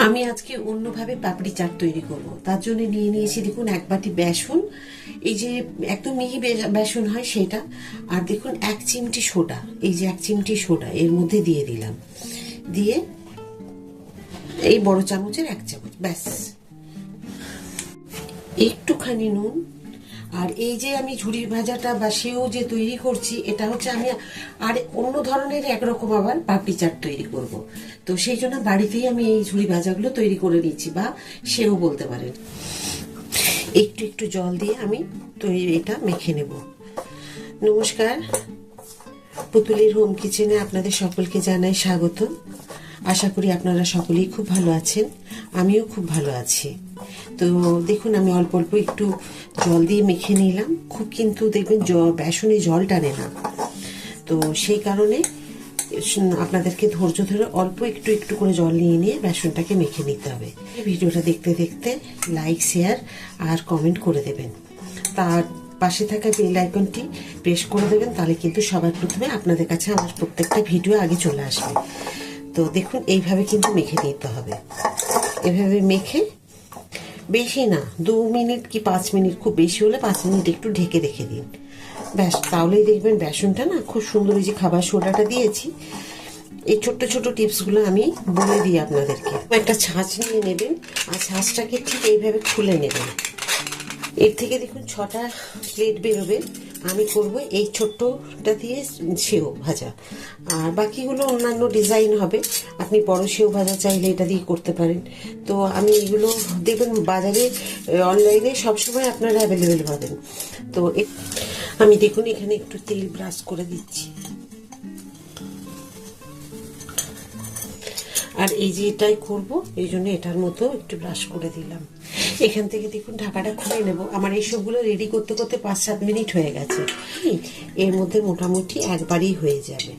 আমি আজকে অন্যভাবে পাপড়ি চাট তৈরি করব। তার জন্য নিয়ে নিয়েছি দেখুন 1 বাটি বেসন, এই যে একদম মিহি বেসন হয় সেটা, আর দেখুন 1 চিমটি সোডা, এই যে 1 চিমটি সোডা এর মধ্যে দিয়ে দিলাম, দিয়ে এই বড় চামচের 1 চামচ, ব্যাস। একটুখানি নুন, আর এই যে আমি ঝুড়ি ভাজাটা বা সেও যে তৈরি করছি, এটা হচ্ছে আমি আর অন্য ধরনের একরকম আবার পাপড়ি চাট তৈরি করব। তো সেই জন্য বাড়িতেই আমি এই ঝুড়ি ভাজাগুলো তৈরি করে নিচ্ছি, বা সেও বলতে পারেন। একটু একটু জল দিয়ে আমি এটা মেখে নেব। নমস্কার, পুতুলের হোম কিচেনে আপনাদের সকলকে জানাই স্বাগত। আশা করি আপনারা সকলেই খুব ভালো আছেন, আমিও খুব ভালো আছি। তো দেখুন আমি অল্প অল্প একটু জল দিয়ে মেখে নিলাম, খুব কিন্তু দেখবেন বেসনে জল টানে না, তো সেই কারণে আপনাদেরকে ধৈর্য ধরে অল্প একটু একটু করে জল নিয়ে নিয়ে বেসনটাকে মেখে নিতে হবে। ভিডিওটা দেখতে দেখতে লাইক, শেয়ার আর কমেন্ট করে দেবেন, তার পাশে থাকা বেল আইকনটি প্রেস করে দেবেন, তাহলে কিন্তু সবার প্রথমে আপনাদের কাছে আমার প্রত্যেকটা ভিডিও আগে চলে আসবে। তো দেখুন এইভাবে কিন্তু মেখে নিতে হবে। এভাবে মেখে বেশি না 2 মিনিট কি 5 মিনিট, খুব বেশি হলে 5 মিনিট একটু ঢেকে রেখে দিন, ব্যাস। তাহলেই দেখবেন বেসনটা না খুব সুন্দর, এই যে খাবার সোডাটা দিয়েছি। এই ছোট্ট ছোট টিপসগুলো আমি বলে দিই আপনাদেরকে। একটা ছাঁচ নিয়ে নেবেন, আর ছাঁচটাকে ঠিক এইভাবে খুলে নেবেন। এর থেকে দেখুন 6টা প্লেট বেরোবে। আমি করব এই ছোট্টটা দিয়ে সেও ভাজা, আর বাকিগুলো অন্যান্য ডিজাইন হবে। আপনি বড় সেও ভাজা চাইলে এটা দিয়ে করতে পারেন। তো আমি এগুলো দেখবেন বাজারে, অনলাইনে সবসময় আপনারা অ্যাভেলেবেল পাবেন। তো আমি দেখুন এখানে একটু তেল ব্রাশ করে দিচ্ছি, আর এই যে এটাই করব এই জন্য এটার মতো একটু ব্রাশ করে দিলাম। এখান থেকে দেখুন ঢাকাটা খুলে নেব। আমার এই সবগুলো রেডি করতে করতে 5-7 মিনিট হয়ে গেছে। এর মধ্যে মোটামুটি একবারই হয়ে যাবে।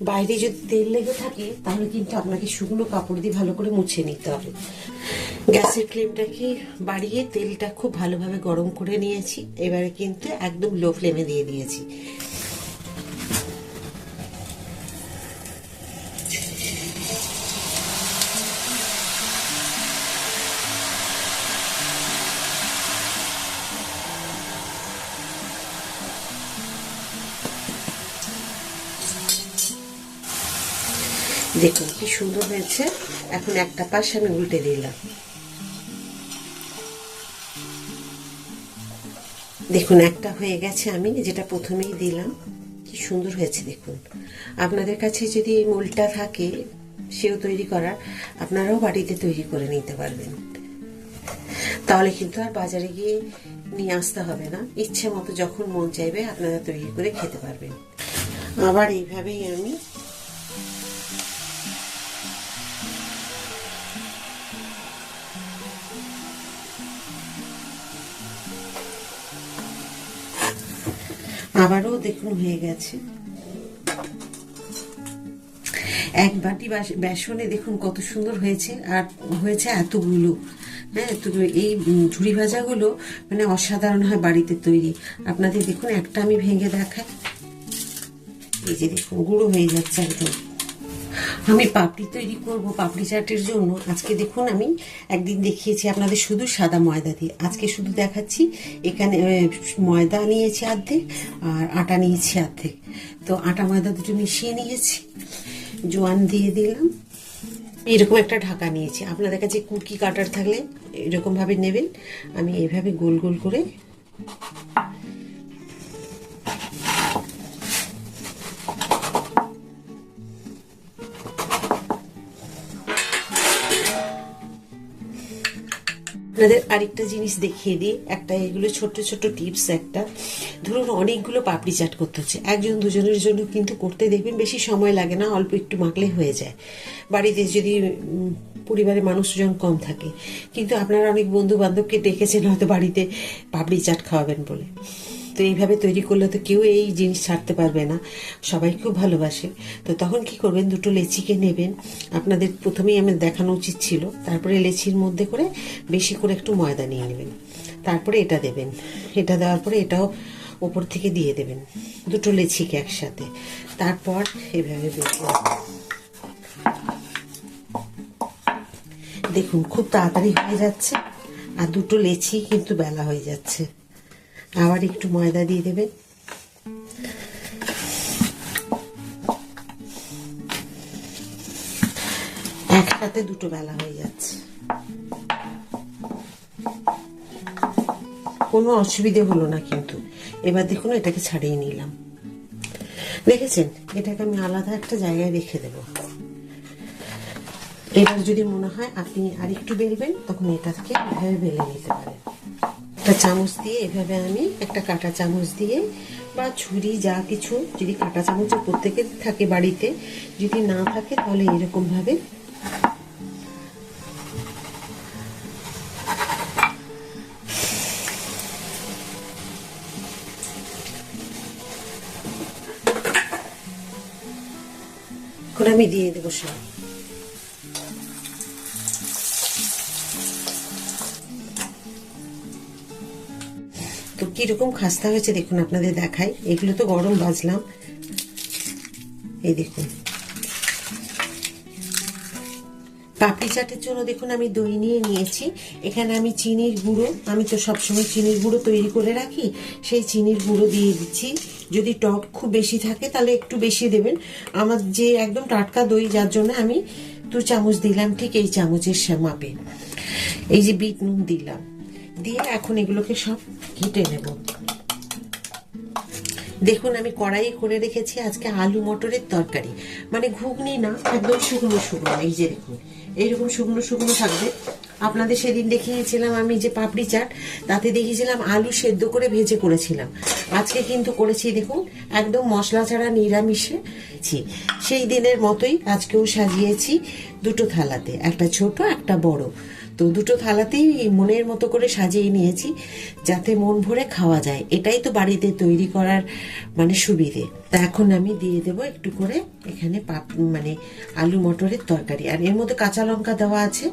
বাইরে যদি তেল লেগে থাকে তাহলে কিন্তু আপনাকে শুকনো কাপড় দিয়ে ভালো করে মুছে নিতে হবে। গ্যাসের ফ্লেমটাকে বাড়িয়ে তেলটা খুব ভালোভাবে গরম করে নিয়েছি। এবারে কিন্তু একদম লো ফ্লেমে দিয়ে দিয়েছি। দেখুন কি সুন্দর হয়েছে। এখন একটা পাশ আমি উল্টে দিলাম। দেখুন একটা হয়ে গেছে, আমি যেটা প্রথমেই দিলাম, কি সুন্দর হয়েছে দেখুন। আপনাদের কাছে যদি এই মোলটা থাকে সেও তৈরি করার, আপনারাও বাড়িতে তৈরি করে নিতে পারবেন। তাহলে কিন্তু আর বাজারে গিয়ে নিয়ে আসতে হবে না, ইচ্ছে মতো যখন মন চাইবে আপনারা তৈরি করে খেতে পারবেন। আবার এইভাবেই আমি আবারও দেখুন হয়ে গেছে। 1 বাটি বেসনে দেখুন কত সুন্দর হয়েছে, আর হয়েছে এতগুলো। হ্যাঁ, তো এই ঝুড়ি ভাজাগুলো মানে অসাধারণ হয় বাড়িতে তৈরি। আপনাদের দেখুন একটা আমি ভেঙে দেখাই, এই যে দেখুন গুঁড়ো হয়ে যাচ্ছে একদম। আমি পাপড়ি তৈরি করব পাপড়ি চাটের জন্য। আজকে দেখুন আমি একদিন দেখিয়েছি আপনাদের শুধু সাদা ময়দা দিয়ে, আজকে শুধু দেখাচ্ছি। এখানে ময়দা নিয়েছি অর্ধেক, আর আটা নিয়েছি অর্ধেক। তো আটা ময়দা দুটো মিশিয়ে নিয়েছি, জোয়ান দিয়ে দিলাম। এরকম একটা ঢাকা নিয়েছি। আপনাদের কাছে কুকি কাটার থাকলে এরকম ভাবে নেবেন। আমি এইভাবে গোল গোল করে আপনাদের আরেকটা জিনিস দেখিয়ে দিই। একটা এগুলো ছোট ছোট টিপস। একটা ধরুন অনেকগুলো পাপড়ি চাট করতে হচ্ছে, 1-2 জনের জন্য কিন্তু করতে দেখবেন বেশি সময় লাগে না, অল্প একটু মাখলে হয়ে যায়। বাড়িতে যদি পরিবারের মানুষজন কম থাকে, কিন্তু আপনারা অনেক বন্ধু বান্ধবকে ডেকেছেন হয়তো বাড়িতে পাপড়ি চাট খাওয়াবেন বলে। তো এইভাবে তৈরি করলে তো কেউ এই জিনিস ছাড়তে পারবে না, সবাই খুব ভালোবাসে। তো তখন কি করবেন, দুটো লেচিকে নেবেন। আপনাদের প্রথমেই আমি দেখানো উচিত ছিল। তারপরে লেচির মধ্যে করে বেশি করে একটু ময়দা নিয়ে নেবেন, তারপরে এটা দেবেন, এটা দেওয়ার পরে এটাও ওপর থেকে দিয়ে দেবেন, দুটো লেচিকে একসাথে। তারপর এভাবে দেখুন খুব তাড়াতাড়ি হয়ে যাচ্ছে, আর দুটো লেচি কিন্তু বেলা হয়ে যাচ্ছে। আবার একটু ময়দা দিয়ে দেবেন, একসাথে দুটো বেলা হয়ে যাচ্ছে, কোনো অসুবিধে হলো না কিন্তু। এবার দেখুন এটাকে ছাড়িয়ে নিলাম, দেখেছেন? এটাকে আমি আলাদা একটা জায়গায় রেখে দেব। এবার যদি মনে হয় আপনি আর একটু বেলবেন, তখন এটাকে এভাবে বেলে নিতে পারেন। একটা চামচ দিয়ে এভাবে আমি একটা কাঁটা চামচ দিয়ে বা ছুরি যা কিছু, যদি কাঁটা চামচের প্রত্যেকের থাকে বাড়িতে, যদি না থাকে তাহলে এরকম ভাবে করে আমি দিয়ে দেবো সব। তো কিরকম খাস্তা হয়েছে দেখুন, আপনাদের দেখাই। এগুলো তো গরম ভাজলাম, এই দেখুন। পাপড়ি চাটের জন্য দেখুন আমি দই নিয়ে নিয়েছি। এখানে আমি চিনির গুঁড়ো, আমি তো সবসময় চিনির গুঁড়ো তৈরি করে রাখি, সেই চিনির গুঁড়ো দিয়ে দিচ্ছি। যদি টক খুব বেশি থাকে তাহলে একটু বেশি দেবেন। আমার যে একদম টাটকা দই, যার জন্য আমি 2 চামচ দিলাম, ঠিক এই চামচের মাপে। এই যে বিট নুন দিলাম, দিয়ে এখন এগুলোকে সব ঘেটে নেব। দেখুন আমি কড়াই করে রেখেছি আজকে আলু মটরের তরকারি, মানে ঘুগনি না, একদম শুকনো শুকনো। এই যে দেখুন এইরকম শুকনো শুকনো থাকবে। আপনাদের সেদিন দেখিয়েছিলাম আমি যে পাপড়ি চাট, তাতে দেখিয়েছিলাম আলু সেদ্ধ করে ভেজে করেছিলাম। আজকে কিন্তু করেছি দেখুন একদম মশলা ছাড়া নিরামিষে। সেই দিনের মতোই আজকেও সাজিয়েছি দুটো থালাতে, একটা ছোট একটা বড়। তো দুটো থালাতেই মনের মতো করে সাজিয়ে নিয়েছি, যাতে মন ভরে খাওয়া যায়। এটাই তো বাড়িতে তৈরি করার মানে সুবিধে। তা এখন আমি দিয়ে দেবো একটু করে এখানে মানে আলু মটরের তরকারি, আর এর মধ্যে কাঁচা লঙ্কা দেওয়া আছে।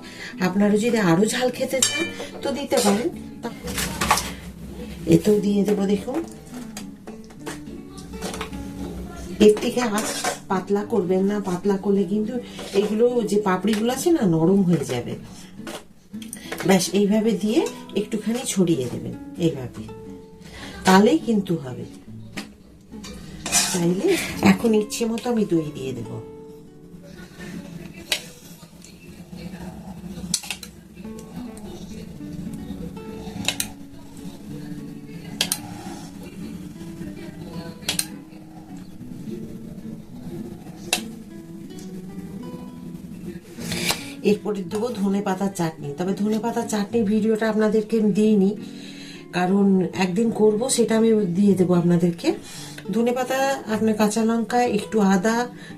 আপনারা যদি আরো ঝাল খেতে চান তো দিতে পারেন। এতেও দিয়ে দেবো দেখুন। এর থেকে আর পাতলা করবেন না, পাতলা করলে কিন্তু এগুলো যে পাপড়িগুলো আছে না, নরম হয়ে যাবে। ব্যাস এইভাবে দিয়ে একটুখানি ছড়িয়ে দেবেন, এইভাবে, তাহলেই কিন্তু হবে। চাইলে এখন ইচ্ছে মতো আমি দই দিয়ে দেব। এরপরে দেবো ধনে পাতার চাটনি। তবে ধনে পাতার চাটনির ভিডিওটা আপনাদেরকে দিইনি, কারণ একদিন করব, সেটা আমি দিয়ে দেবো আপনাদেরকে। ধনে পাতা, আপনার কাঁচা লঙ্কা, একটু আদা,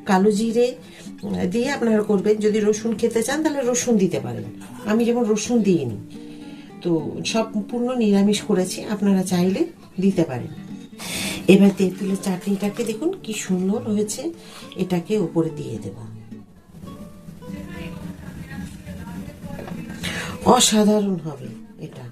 কালো জিরে দিয়ে আপনারা করবেন। যদি রসুন খেতে চান তাহলে রসুন দিতে পারেন, আমি যেমন রসুন দিইনি। তো সম্পূর্ণ নিরামিষ করেছি, আপনারা চাইলে দিতে পারেন। এবার তেঁতুলের চাটনিটাকে দেখুন কি সুন্দর হয়েছে, এটাকে উপরে দিয়ে দেব। অসাধারণ হবে এটা।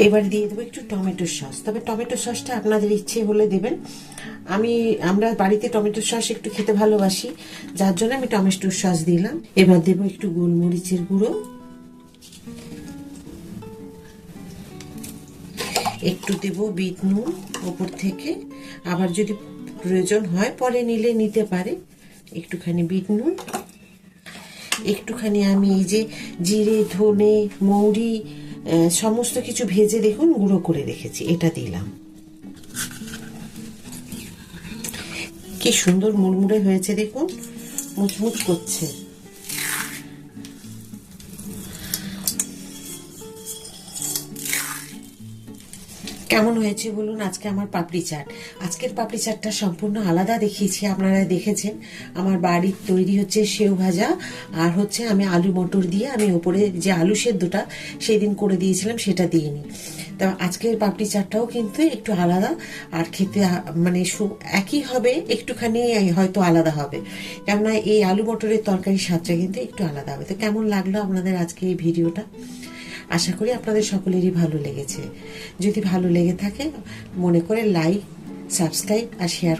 এবার দিয়ে দেবো একটু টমেটো সস। তবে টমেটো সসটা আপনাদের ইচ্ছে হলে দেবেন। আমরা বাড়িতে টমেটো সস একটু খেতে ভালোবাসি, যার জন্য আমি টমেটো সস দিলাম। এবার দেবো একটু গোলমরিচের গুঁড়ো, একটু দেব বিট নুন ওপর থেকে। আবার যদি প্রয়োজন হয় পরে নিতে পারে একটুখানি বিট নুন। একটুখানি আমি এই যে জিরে, ধনে, মৌরি সমস্ত কিছু ভেজে দেখুন গুঁড়ো করে রেখেছি, এটা দিলাম। কি সুন্দর মুড়মুড়ে হয়েছে দেখুন, মুচমুচ করছে। কেমন হয়েছে বলুন আজকে আমার পাপড়ি চাট। আজকের পাপড়ি চাটটা সম্পূর্ণ আলাদা দেখিয়েছি, আপনারা দেখেছেন। আমার বাড়ির তৈরি হচ্ছে সেও ভাজা, আর হচ্ছে আমি আলু মটর দিয়ে আমি ওপরে যে আলু সেদ্ধটা সেই দিন করে দিয়েছিলাম সেটা দিয়ে নিই। তা আজকের পাপড়ি চাটটাও কিন্তু একটু আলাদা, আর খেতে মানে একই হবে, একটুখানি হয়তো আলাদা হবে, কেননা এই আলু মটরের তরকারির স্বাদটা কিন্তু একটু আলাদা হবে। তো কেমন লাগলো আপনাদের আজকে এই ভিডিওটা? আশা করি আপনাদের সকলেরই ভালো লেগেছে। যদি ভালো লেগে থাকে মনে করে লাইক, সাবস্ক্রাইব আর শেয়ার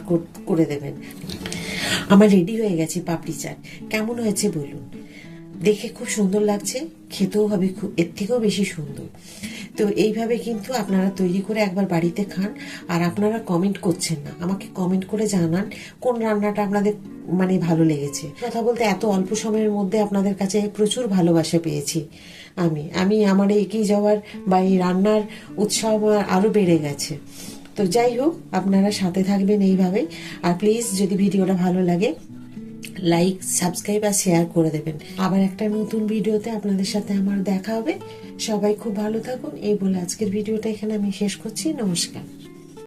করে দেবেন। আমার রেডি হয়ে গেছে পাপড়ি চাট। কেমন হয়েছে বলুন? দেখে খুব সুন্দর লাগছে, খেতেও হবে খুব এর থেকেও বেশি সুন্দর। তো এইভাবে কিন্তু আপনারা তৈরি করে একবার বাড়িতে খান। আর আপনারা কমেন্ট করছেন না, আমাকে কমেন্ট করে জানান কোন রান্নাটা আপনাদের মানে ভালো লেগেছে। কথা বলতে এত অল্প সময়ের মধ্যে আপনাদের কাছে প্রচুর ভালোবাসা পেয়েছি। আমি আমার এগিয়ে যাওয়ার বা এই রান্নার উৎসাহ আমার আরো বেড়ে গেছে। তো যাই হোক, আপনারা সাথে থাকবেন এইভাবেই। আর প্লিজ যদি ভিডিওটা ভালো লাগে লাইক, সাবস্ক্রাইব আর শেয়ার করে দেবেন। আবার একটা নতুন ভিডিওতে আপনাদের সাথে আমার দেখা হবে। সবাই খুব ভালো থাকুন এই বলে আজকের ভিডিওটা এখানে আমি শেষ করছি। নমস্কার।